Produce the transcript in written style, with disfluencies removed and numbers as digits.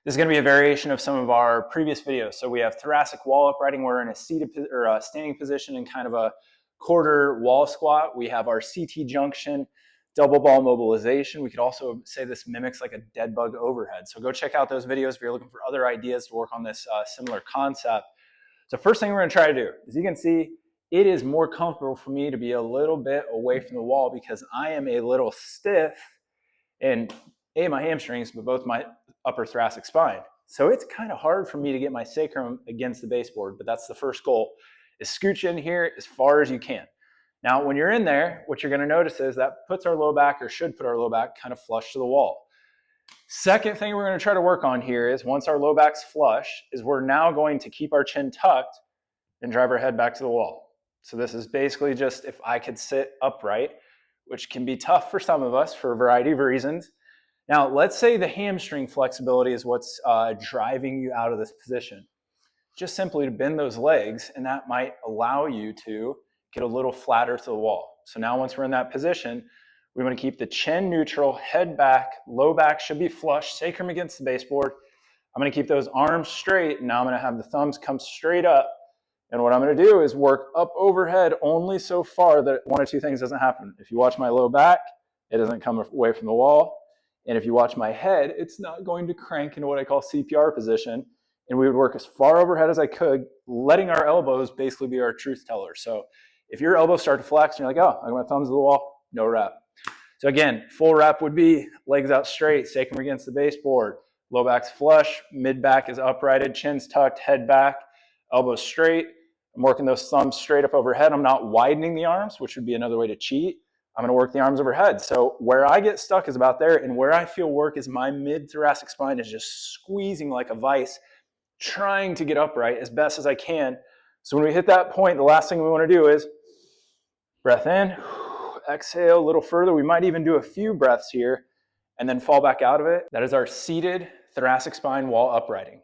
This is going to be a variation of some of our previous videos. So we have thoracic wall uprighting. We're in a seated or a standing position in kind of a quarter wall squat. We have our CT junction, double ball mobilization. We could also say this mimics like a dead bug overhead. So go check out those videos if you're looking for other ideas to work on this similar concept. So first thing we're going to try to do is, you can see, it is more comfortable for me to be a little bit away from the wall because I am a little stiff in my hamstrings, but both my upper thoracic spine. So it's kind of hard for me to get my sacrum against the baseboard, but that's the first goal, is scooch in here as far as you can. Now, when you're in there, what you're going to notice is that puts our low back, or should put our low back, kind of flush to the wall. Second thing we're going to try to work on here is, once our low back's flush, is we're now going to keep our chin tucked and drive our head back to the wall. So this is basically just if I could sit upright, which can be tough for some of us for a variety of reasons. Now, let's say the hamstring flexibility is what's driving you out of this position. Just simply to bend those legs, and that might allow you to get a little flatter to the wall. So now once we're in that position, we want to keep the chin neutral, head back, low back should be flush, sacrum against the baseboard. I'm going to keep those arms straight, and now I'm going to have the thumbs come straight up. And what I'm going to do is work up overhead only so far that one or two things doesn't happen. If you watch my low back, it doesn't come away from the wall. And if you watch my head, it's not going to crank into what I call CPR position. And we would work as far overhead as I could, letting our elbows basically be our truth teller. So if your elbows start to flex and you're like, oh, I got my thumbs to the wall, no rep. So again, full rep would be legs out straight, sacrum against the baseboard, low back's flush, mid back is uprighted, chin's tucked, head back, elbows straight. I'm working those thumbs straight up overhead. I'm not widening the arms, which would be another way to cheat. I'm going to work the arms overhead. So where I get stuck is about there, and where I feel work is my mid-thoracic spine is just squeezing like a vice, trying to get upright as best as I can. So when we hit that point, the last thing we want to do is breath in, exhale a little further. We might even do a few breaths here and then fall back out of it. That is our seated thoracic spine wall uprighting.